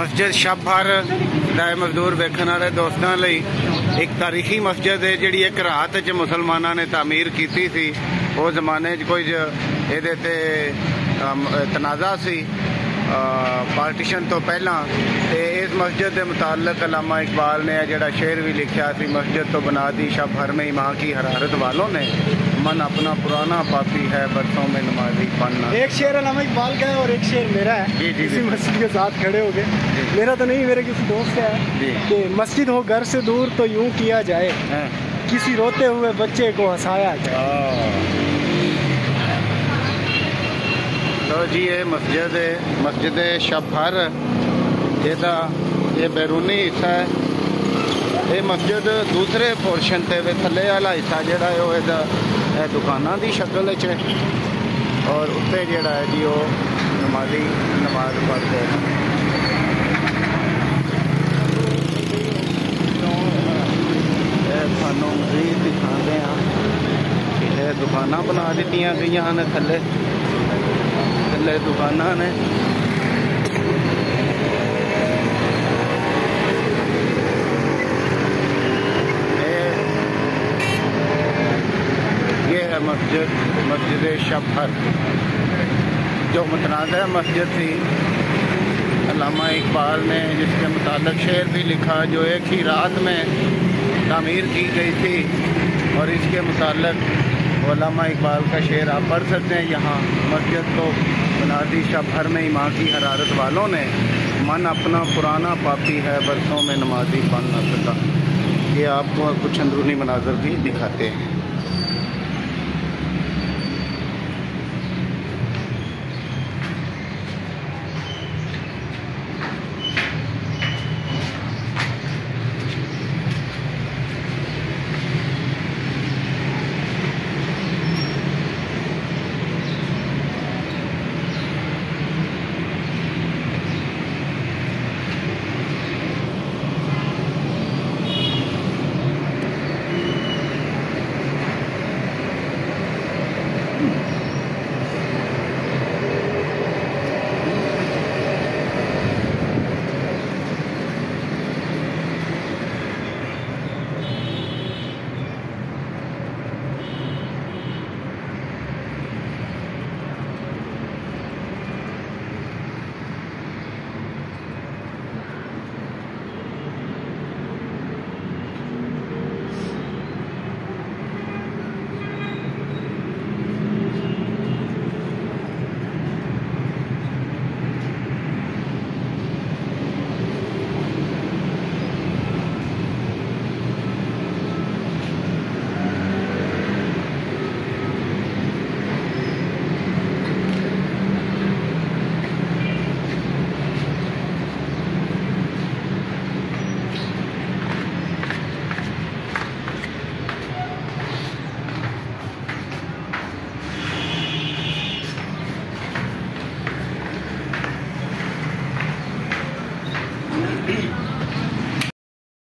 मस्जिद शब भर दाए मजदूर वेखण वाले दोस्तों लई एक तारीखी मस्जिद है जिहड़ी एक रात च मुसलमाना ने तामीर की सी। उस जमाने कुछ ये तनाज़ा सी पार्टीशन तो पहला। इस मस्जिद के मुतालिक अल्लामा इकबाल ने जड़ा शेर भी लिखा सी, मस्जिद तो बना दी शब भर में माँ की हरारत वालों ने, मन अपना पुराना पापी है बरसों में नमाजी पढ़ना। एक शेर अल्लामा इकबाल का है और एक शेर मेरा है। इसी मस्जिद के साथ खड़े हो गए। मेरा तो नहीं, मेरे किसी दोस्त का है कि मस्जिद हो घर से दूर तो यूं किया जाए, किसी रोते हुए बच्चे को हंसाया जाए। तो जी ये मस्जिद है, मस्जिद शब भर जेदा ये बैरूनी हिस्सा है। ये मस्जिद दूसरे पोर्शन से थले वाला हिस्सा जोड़ा है दुकाना की शक्ल च, और उत्ते जोड़ा है जी वो नमाजी नमाज पढ़ते हैं। थानू भी दिखाते हैं दुकाना बना दी गई ने, थले थले दुकाना ने। ये है मस्जिद, मस्जिद शब भर जो मुतनाज़ा मस्जिद थी। अल्लामा इकबाल ने जिसके मुताबिक शेर भी लिखा जो एक ही रात में तामीर की गई थी, और इसके मुतालिक अल्लामा इकबाल का शेर आप पढ़ सकते हैं। यहाँ मस्जिद को बना दी शब भर में माँ की हरारत वालों ने, मन अपना पुराना पापी है बरसों में नमाजी पढ़ न सका। ये आपको कुछ अंदरूनी मनाजर भी दिखाते हैं।